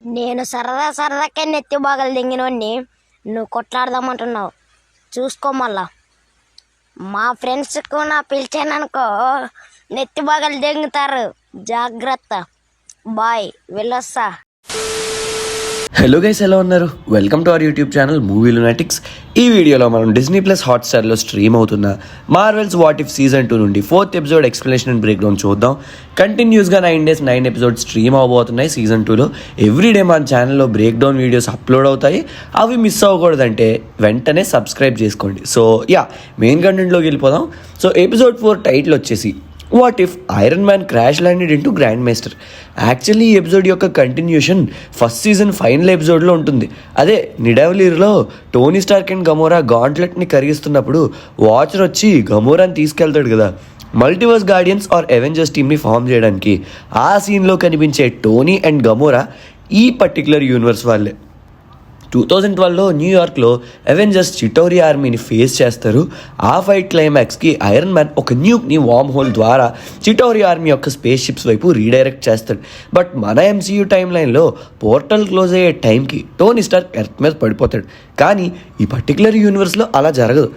నేను సరదాకే నెత్తి బాగలు దింగినోడిని నువ్వు కొట్లాడదామంటున్నావు. చూసుకో మళ్ళా మా ఫ్రెండ్స్కు నా పిలిచాననుకో నెత్తి బాగలు దింగుతారు. జాగ్రత్త. బాయ్, వెళ్ళొస్తా. హలో గైస్, ఎలా ఉన్నారు? Welcome to our YouTube channel movie lunatics. ఈ వీడియోలో మనం డిస్నీ ప్లస్ హాట్స్టార్లో స్ట్రీమ్ అవుతున్న మార్వెల్స్ వాట్ ఇఫ్ సీజన్ 2 నుండి 4th episode explanation and break down చూద్దాం. కంటిన్యూస్గా 9 days 9 episodes స్ట్రీమ్ అవబోతున్నాయి సీజన్ 2లో. ఎవ్రీడే మన ఛానల్లో బ్రేక్ డౌన్ వీడియోస్ అప్లోడ్ అవుతాయి. అవి మిస్ అవ్వకూడదంటే వెంటనే సబ్స్క్రైబ్ చేసుకోండి. సో మెయిన్ కంటెంట్లోకి వెళ్ళిపోదాం. సో ఎపిసోడ్ 4 టైటిల్ వచ్చేసి what if iron man crash landed into grand master. Actually ఈ ఎపిసోడ్ యొక్క కంటిన్యూషన్ ఫస్ట్ సీజన్ ఫైనల్ ఎపిసోడ్లో ఉంటుంది. అదే నిడవలీర్లో టోనీ స్టార్క్ అండ్ గమోరా గాంట్లెట్ని కరిగిస్తున్నప్పుడు వాచర్ వచ్చి గమోరాని తీసుకెళ్తాడు కదా, మల్టీవర్స్ గార్డియన్స్ ఆర్ అవెంజర్స్ టీమ్ని ఫామ్ చేయడానికి. ఆ సీన్లో కనిపించే టోనీ అండ్ గమోరా ఈ పర్టికులర్ యూనివర్స్ వాళ్ళే. 2012లో న్యూయార్క్లో అవెంజర్స్ చిటోరి ఆర్మీని ఫేస్ చేస్తారు. ఆ ఫైట్ క్లైమాక్స్కి ఐరన్ మ్యాన్ ఒక న్యూక్ని వార్మ్ హోల్ ద్వారా చిటోరి ఆర్మీ యొక్క స్పేస్ షిప్స్ వైపు రీడైరెక్ట్ చేస్తాడు. బట్ మన ఎంసీయూ టైమ్ లైన్లో పోర్టల్ క్లోజ్ అయ్యే టైంకి టోనీ స్టార్క్ ఎర్త్ మీద పడిపోతాడు. కానీ ఈ పర్టికులర్ యూనివర్స్లో అలా జరగదు.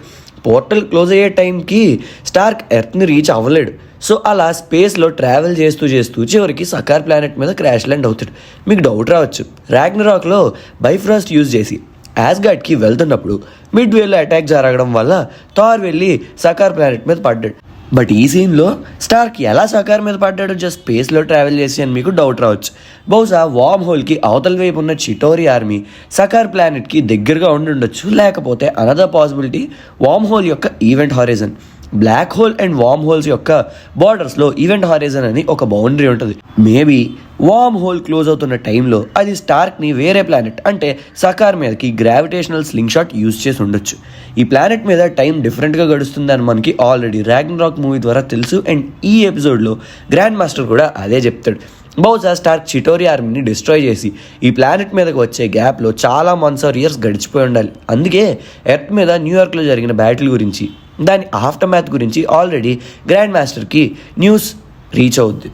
పోర్టల్ క్లోజ్ అయ్యే టైంకి స్టార్క్ ఎర్త్ని రీచ్ అవ్వలేడు. సో అలా స్పేస్లో ట్రావెల్ చేస్తూ చివరికి సకార్ ప్లానెట్ మీద క్రాష్ ల్యాండ్ అవుతాడు. మీకు డౌట్ రావచ్చు, రాగ్నరాక్లో బైఫ్రాస్ట్ యూజ్ చేసి యాస్గార్డ్కి వెళ్తున్నప్పుడు మిడ్వేలో అటాక్ జరగడం వల్ల థార్ వెళ్ళి సకార్ ప్లానెట్ మీద పడ్డాడు. బట్ ఈ సీన్లో స్టార్క్ ఎలా సకార్ మీద పడ్డాడు జస్ట్ స్పేస్లో ట్రావెల్ చేసి అని మీకు డౌట్ రావచ్చు. బహుశా వార్మ్ హోల్కి అవతల వైపు ఉన్న చిటోరి ఆర్మీ సకార్ ప్లానెట్కి దగ్గరగా ఉండి ఉండొచ్చు. లేకపోతే అనదర్ పాసిబిలిటీ వార్మ్ హోల్ యొక్క event horizon. Black hole and worm holes యొక్క బార్డర్స్లో ఈవెంట్ హారిజన్ అని ఒక బౌండరీ ఉంటుంది. మేబీ వార్మ్ హోల్ క్లోజ్ అవుతున్న టైంలో అది స్టార్క్ని వేరే ప్లానెట్ అంటే సకార్ మీదకి గ్రావిటేషనల్ స్లింగ్ షాట్ యూజ్ చేసి ఉండొచ్చు. ఈ ప్లానెట్ మీద టైం డిఫరెంట్గా గడుస్తుందని మనకి ఆల్రెడీ రాగ్నరాక్ మూవీ ద్వారా తెలుసు. అండ్ ఈ ఎపిసోడ్లో గ్రాండ్ మాస్టర్ కూడా అదే చెప్తాడు. బహుశా స్టార్క్ చిటోరి ఆర్మీని డిస్ట్రాయ్ చేసి ఈ ప్లానెట్ మీదకి వచ్చే గ్యాప్లో చాలా మంత్స్ ఆర్ ఇయర్స్ గడిచిపోయి ఉండాలి. అందుకే ఎర్త్ మీద న్యూయార్క్లో జరిగిన బ్యాటిల్ గురించి, దాని ఆఫ్టర్ మ్యాథ్ గురించి ఆల్రెడీ గ్రాండ్ మాస్టర్కి న్యూస్ రీచ్ అవుద్ది.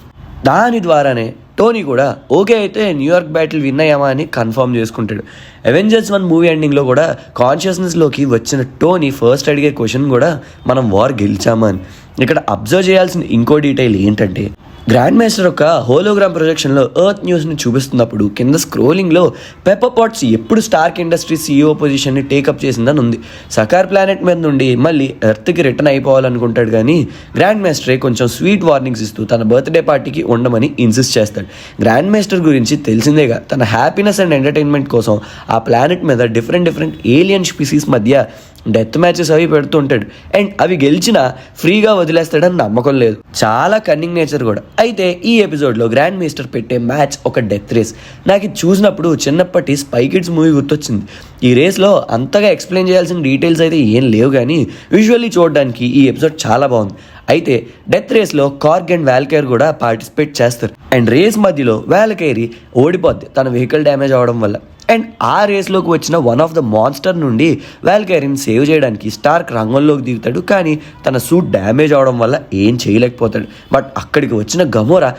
దాని ద్వారానే టోనీ కూడా ఓకే అయితే న్యూయార్క్ బ్యాటిల్ విన్ అయ్యామా అని కన్ఫర్మ్ చేసుకుంటాడు. అవెంజర్స్ 1 మూవీ ఎండింగ్లో కూడా కాన్షియస్నెస్లోకి వచ్చిన టోనీ ఫస్ట్ అడిగే క్వశ్చన్ కూడా మనం వార్ గెలిచామా అని. ఇక్కడ అబ్జర్వ్ చేయాల్సిన ఇంకో డీటెయిల్ ఏంటంటే గ్రాండ్ మాస్టర్ యొక్క హోలోగ్రామ్ ప్రొజెక్షన్లో ఎర్త్ న్యూస్ని చూపిస్తున్నప్పుడు కింద స్క్రోలింగ్లో పెప్పర్ పాట్స్ ఎప్పుడు స్టార్క్ ఇండస్ట్రీస్ CEO పొజిషన్ని టేకప్ చేసిందని ఉంది. సకార్ ప్లానెట్ మీద నుండి మళ్ళీ ఎర్త్కి రిటర్న్ అయిపోవాలనుకుంటాడు. కానీ గ్రాండ్ మాస్టరే కొంచెం స్వీట్ వార్నింగ్స్ ఇస్తూ తన బర్త్డే పార్టీకి ఉండమని ఇన్సిస్ట్ చేస్తాడు. గ్రాండ్ మాస్టర్ గురించి తెలిసిందేగా, తన హ్యాపీనెస్ అండ్ ఎంటర్టైన్మెంట్ కోసం ఆ ప్లానెట్ మీద డిఫరెంట్ ఏలియన్ స్పీసీస్ మధ్య డెత్ మ్యాచెస్ అవి పెడుతూ ఉంటాడు. అండ్ అవి గెలిచినా ఫ్రీగా వదిలేస్తాడని నమ్మకం లేదు. చాలా కన్నింగ్ నేచర్ కూడా. అయితే ఈ ఎపిసోడ్లో గ్రాండ్ మాస్టర్ పెట్టే మ్యాచ్ ఒక డెత్ రేస్. నాకు ఇది చూసినప్పుడు చిన్నప్పటి స్పై కిడ్స్ మూవీ గుర్తొచ్చింది. ఈ రేస్లో అంతగా ఎక్స్ప్లెయిన్ చేయాల్సిన డీటెయిల్స్ అయితే ఏం లేవు, కానీ విజువల్లీ చూడడానికి ఈ ఎపిసోడ్ చాలా బాగుంది. అయితే డెత్ రేస్లో కార్గ్ అండ్ వాల్కైర్ కూడా పార్టిసిపేట్ చేస్తారు. అండ్ రేస్ మధ్యలో వాల్కైరీ ఓడిపోద్ది తన వెహికల్ డ్యామేజ్ అవడం వల్ల. అండ్ ఆ రేస్లోకి వచ్చిన వన్ ఆఫ్ ద మాన్స్టర్ నుండి వాల్కైరీని సేవ్ చేయడానికి స్టార్క్ రంగంలోకి దిగుతాడు. కానీ తన సూట్ డ్యామేజ్ అవడం వల్ల ఏం చేయలేకపోతాడు. బట్ అక్కడికి వచ్చిన గమోరా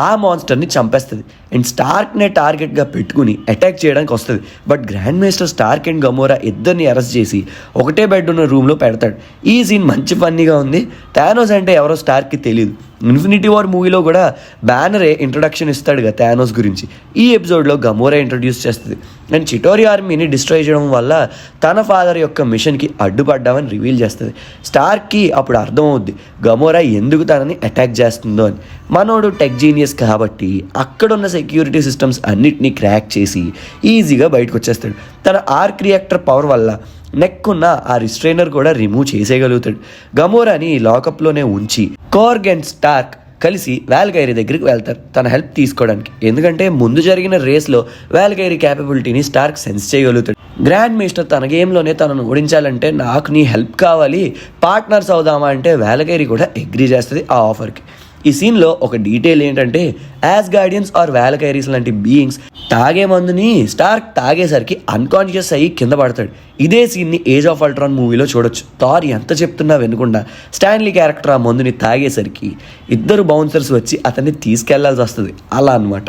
ఆ మాన్స్టర్ని చంపేస్తుంది. అండ్ స్టార్క్నే టార్గెట్గా పెట్టుకుని అటాక్ చేయడానికి వస్తుంది. But grand master Stark and Gamora ఇద్దరిని అరెస్ట్ చేసి ఒకటే బెడ్ ఉన్న రూమ్లో పెడతాడు. ఈ సీన్ మంచి ఫన్నీగా ఉంది. థానోస్ అంటే ఎవరో స్టార్క్కి తెలియదు. ఇన్ఫినిటీ వార్ మూవీలో కూడా బ్యానరే ఇంట్రొడక్షన్ ఇస్తాడుగా థానోస్ గురించి. ఈ ఎపిసోడ్లో గమోరా ఇంట్రొడ్యూస్ చేస్తుంది. అండ్ చిటోరి ఆర్మీని డిస్ట్రాయ్ చేయడం వల్ల తన ఫాదర్ యొక్క మిషన్కి అడ్డుపడ్డామని రివీల్ చేస్తుంది. స్టార్క్కి అప్పుడు అర్థమవుద్ది గమోరా ఎందుకు తనని అటాక్ చేస్తుందో అని. మనోడు టెక్ జీనియస్ కాబట్టి అక్కడున్న సెక్యూరిటీ సిస్టమ్స్ అన్నిటినీ క్రాక్ చేసి ఈజీగా బయటకు వచ్చేస్తాడు. తన ఆర్క్ రియాక్టర్ పవర్ వల్ల నెక్ ఉన్న ఆ రిస్ట్రైనర్ కూడా రిమూవ్ చేసేయగలుగుతాడు. గమోరాని లాకప్లోనే ఉంచి కార్గ్ అండ్ స్టార్క్ కలిసి వాల్కైరీ దగ్గరికి వెళ్తారు తన హెల్ప్ తీసుకోవడానికి. ఎందుకంటే ముందు జరిగిన రేస్లో వాల్కైరీ క్యాపబిలిటీని స్టార్క్ సెన్స్ చేయగలుగుతాడు. గ్రాండ్ మాస్టర్ తన గేమ్లోనే తనను ఓడించాలంటే నాకు నీ హెల్ప్ కావాలి, పార్ట్నర్స్ అవుదామా అంటే వాల్కైరీ కూడా అగ్రీ చేస్తుంది ఆ ఆఫర్కి. ఈ సీన్లో ఒక డీటెయిల్ ఏంటంటే యాస్గార్డియన్స్ ఆర్ వాల్కైరీస్ లాంటి బీయింగ్స్ తాగే మందుని స్టార్క్ తాగేసరికి అన్కాన్షియస్ అయ్యి కింద పడతాడు. ఇదే సీన్ని ఏజ్ ఆఫ్ అల్ట్రాన్ మూవీలో చూడొచ్చు. థార్ ఎంత చెప్తున్నా వినకుండా స్టాన్లీ క్యారెక్టర్ ఆ మందుని తాగేసరికి ఇద్దరు బౌన్సర్స్ వచ్చి అతన్ని తీసుకెళ్లాల్సి వస్తుంది. అలా అనమాట.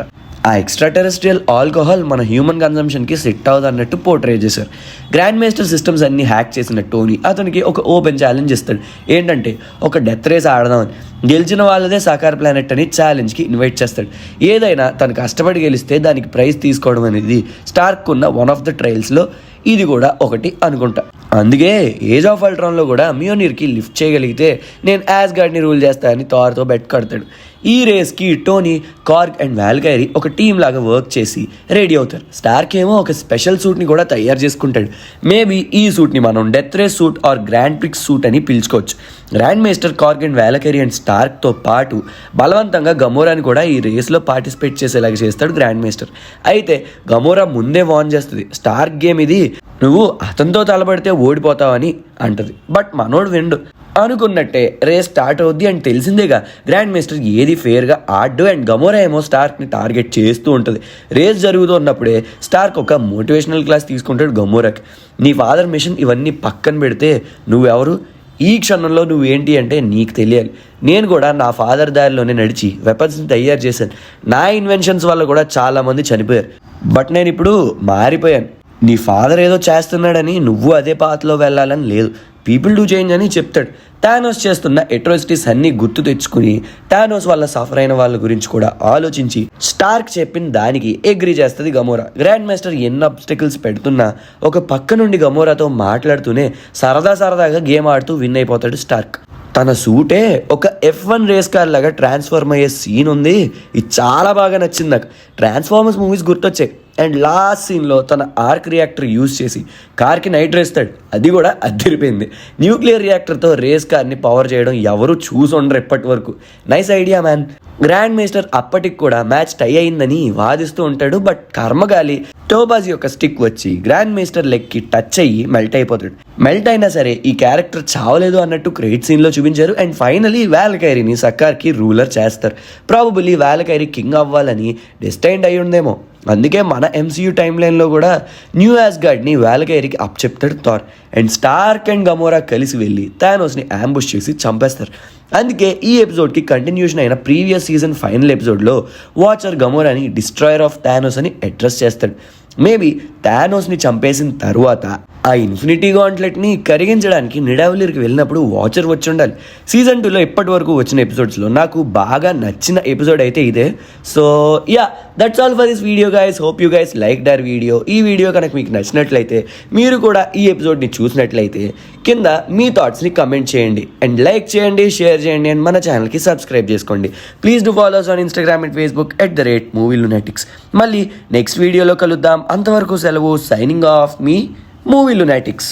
ఆ ఎక్స్ట్రా టెరెస్ట్రియల్ ఆల్కహాల్ మన హ్యూమన్ కన్సంప్షన్కి సెట్ అవ్వదు అన్నట్టు పోర్ట్రే చేశారు. గ్రాండ్ మాస్టర్ సిస్టమ్స్ అన్ని హ్యాక్ చేసిన టోనీ అతనికి ఒక ఓపెన్ ఛాలెంజ్ ఇస్తాడు. ఏంటంటే ఒక డెత్ రేస్ ఆడదామని. గెలిచిన వాళ్ళదే సాకార్ ప్లానెట్ అని ఛాలెంజ్కి ఇన్వైట్ చేస్తాడు. ఏదైనా తను కష్టపడి గెలిస్తే దానికి ప్రైజ్ తీసుకోవడం అనేది స్టార్క్ ఉన్న వన్ ఆఫ్ ద ట్రయల్స్లో ఇది కూడా ఒకటి అనుకుంటా. అందుకే ఏజ్ ఆఫ్ అల్ట్రాన్లో కూడా మియోనీర్కి లిఫ్ట్ చేయగలిగితే నేను యాస్గార్డ్ని రూల్ చేస్తానని థార్తో బెట్ కడతాడు. ఈ రేస్కి టోనీ, కార్గ్ అండ్ వాల్కైరీ ఒక టీం లాగా వర్క్ చేసి రెడీ అవుతారు. స్టార్క్ ఏమో ఒక స్పెషల్ సూట్ని కూడా తయారు చేసుకుంటాడు. మేబీ ఈ సూట్ని మనం death race suit or grand prix suit అని పిలుచుకోవచ్చు. Grand master, Korg and Valkyrie and స్టార్క్తో పాటు బలవంతంగా గమోరాని కూడా ఈ రేస్లో పార్టిసిపేట్ చేసేలాగా చేస్తాడు గ్రాండ్ మాస్టర్. అయితే గమోరా ముందే వార్న్ చేస్తుంది, స్టార్క్ గేమ్ ఇది, నువ్వు అతనితో తలబడితే ఓడిపోతావని అంటది. బట్ మనోడు విండు. అనుకున్నట్టే రేస్ స్టార్ట్ అవుద్ది అని తెలిసిందేగా గ్రాండ్ మాస్టర్ ఏది ఫేర్గా ఆడ్డు అండ్ గమోరా ఏమో స్టార్క్ని టార్గెట్ చేస్తూ ఉంటుంది. రేస్ జరుగుతున్నప్పుడే స్టార్క్ ఒక మోటివేషనల్ క్లాస్ తీసుకుంటాడు గమోరాకి. నీ ఫాదర్ మిషన్ ఇవన్నీ పక్కన పెడితే నువ్వెవరు, ఈ క్షణంలో నువ్వేంటి అంటే నీకు తెలియాలి. నేను కూడా నా ఫాదర్ దారిలోనే నడిచి వెపన్స్ని తయారు చేశాను. నా ఇన్వెన్షన్స్ వల్ల కూడా చాలామంది చనిపోయారు. బట్ నేను ఇప్పుడు మారిపోయాను. నీ ఫాదర్ ఏదో చేస్తున్నాడని నువ్వు అదే పాత్రలో వెళ్ళాలని లేదు. పీపుల్ డూ చేంజ్ అని చెప్తాడు. థానోస్ చేస్తున్న అట్రాసిటీస్ అన్నీ గుర్తు తెచ్చుకుని థానోస్ వల్ల సఫర్ అయిన వాళ్ళ గురించి కూడా ఆలోచించి స్టార్క్ చెప్పిన దానికి అగ్రీ చేస్తుంది గమోరా. గ్రాండ్ మాస్టర్ ఎన్ని అబ్స్టికల్స్ పెడుతున్నా ఒక పక్క నుండి గమోరాతో మాట్లాడుతూనే సరదాగా గేమ్ ఆడుతూ విన్ అయిపోతాడు స్టార్క్. తన సూటే ఒక F1 రేస్ కార్ లాగా ట్రాన్స్ఫార్మ్ అయ్యే సీన్ ఉంది. ఇది చాలా బాగా నచ్చింది నాకు. ట్రాన్స్ఫార్మర్స్ మూవీస్ గుర్తొచ్చాయి. అండ్ లాస్ట్ సీన్లో తన ఆర్క్ రియాక్టర్ యూజ్ చేసి కార్కి నైట్ రేస్తాడు. అది కూడా అదిరిపోయింది. న్యూక్లియర్ రియాక్టర్తో రేస్ కార్ని పవర్ చేయడం ఎవరు చూసి ఉండరు ఎప్పటి వరకు. Nice idea man. Grand master అప్పటికి కూడా మ్యాచ్ టై అయిందని వాదిస్తూ ఉంటాడు. బట్ కర్మగాలి టోబాజ్ యొక్క స్టిక్ వచ్చి గ్రాండ్ మాస్టర్ లెగ్కి టచ్ అయ్యి మెల్ట్ అయిపోతాడు. మెల్ట్ అయినా సరే ఈ క్యారెక్టర్ చావలేదు అన్నట్టు క్రెడిట్ సీన్లో చూపించారు. అండ్ ఫైనలీ వాల్కైరీని సర్కార్కి రూలర్ చేస్తారు. ప్రాబబుల్లీ వాల్కైరీ కింగ్ అవ్వాలని డెస్టైన్డ్ అయి ఉందేమో. అందుకే మన MCU టైమ్ లైన్లో కూడా న్యూ యాస్గార్డ్ని వాల్కైరీకి అప్ చెప్తాడు థార్. అండ్ స్టార్క్ అండ్ గమోరా కలిసి వెళ్ళి థానోస్ని అంబుష్ చేసి చంపేస్తారు. అందుకే ఈ ఎపిసోడ్కి కంటిన్యూషన్ అయిన ప్రీవియస్ సీజన్ ఫైనల్ ఎపిసోడ్లో వాచర్ గమోరాని డిస్ట్రాయర్ ఆఫ్ థానోస్ అని అడ్రస్ చేస్తాడు. మేబీ థానోస్ని చంపేసిన తర్వాత ఆ ఇన్ఫినిటీ గాంట్లెట్ని కరిగించడానికి నిడావలికి వెళ్ళినప్పుడు వాచర్ వచ్చి ఉండాలి. సీజన్ 2లో ఇప్పటి వరకు వచ్చిన ఎపిసోడ్స్లో నాకు బాగా నచ్చిన ఎపిసోడ్ అయితే ఇదే. So yeah, that's all for this video guys. Hope you guys like the video. ఈ వీడియో కనుక మీకు నచ్చినట్లయితే, మీరు కూడా ఈ ఎపిసోడ్ని చూసినట్లయితే కింద మీ థాట్స్ని కమెంట్ చేయండి అండ్ లైక్ చేయండి, షేర్ చేయండి అండ్ మన ఛానల్కి సబ్స్క్రైబ్ చేసుకోండి. Please do follows on Instagram and Facebook @movielunatics. మళ్ళీ నెక్స్ట్ వీడియోలో కలుద్దాం. అంతవరకు సెలవు. సైనింగ్ ఆఫ్ మీ Movie Lunatics.